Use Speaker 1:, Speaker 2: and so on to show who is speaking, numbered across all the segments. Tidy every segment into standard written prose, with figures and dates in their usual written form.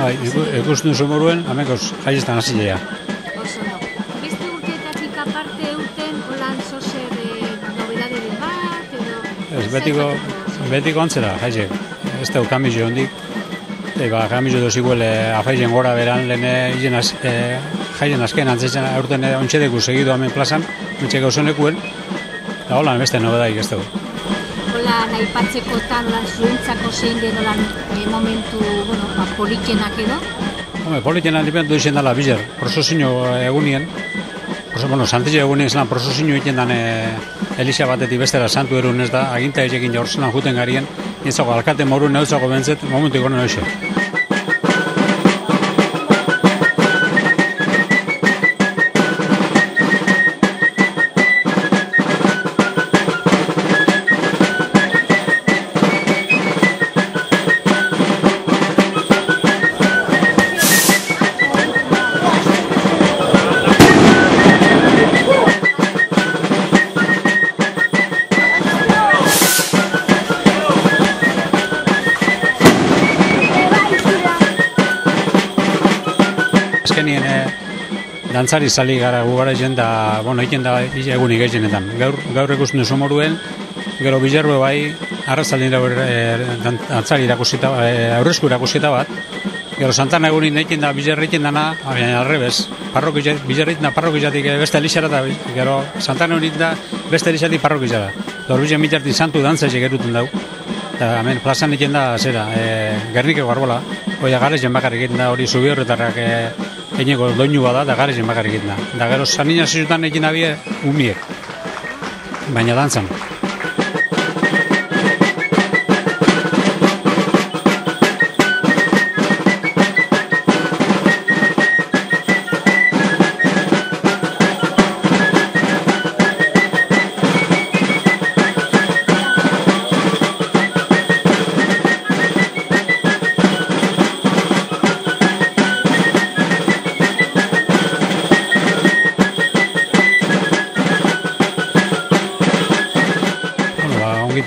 Speaker 1: Bai, ikusten duzu moruen, amengoz jaiztan hasi dira.
Speaker 2: Oso no. Beste urteetatik aparte urten, holan zozer nobedade bat, edo...
Speaker 1: Betiko antzera, jaizek. Ez da kamizio hondik. Kamizio doziguel afaizen gora beran, lehen jaien azken antzetzen aurten ontxedeku segidu hemen plazan, ontxe gauzonekuen, eta holan beste nobedaik ez dugu.
Speaker 2: Holan aipatzekotan, holan zuentzako zein den holan momentu, politxenak edo?
Speaker 1: Politxenak dipentu izen dela bizer, prosozio egunien, santilla egunien zelan prosozio egiten dan Elisa batetik bestera santu erun ez da, aginta ezekin jaurzelan juten garien, nintzako alkate moru neutzako bentzet, momentu ikonen hoxe. Azkenien dantzari sali gara gugara egin da, egin da egunik eginetan. Gaur ikusten duzu moruen, gero bizarbe bai, arrazaldin dantzari irakusita, aurrezku irakusita bat, gero Santana egunik egin da bizarre egin dana, arrebez, bizarre egin da parrokizatik beste elixara da, gero Santana egunik da beste elixatik parrokizara. Gaur bizarre mitartik santu dantza egerutun dugu. Eta hemen plazan egin da, Gernike garbola, oia garezen bakarrik egin da hori zubi horretarrak egineko doinu bada, da garezen bakarrik egin da. Da gero sanina zizutan egin abie umiek, baina dantzan.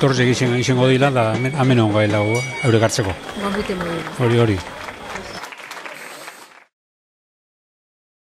Speaker 1: Torrez egizien dila, da hemen ongo dela eure gartzeko.
Speaker 2: Gambute modu.
Speaker 1: Hori.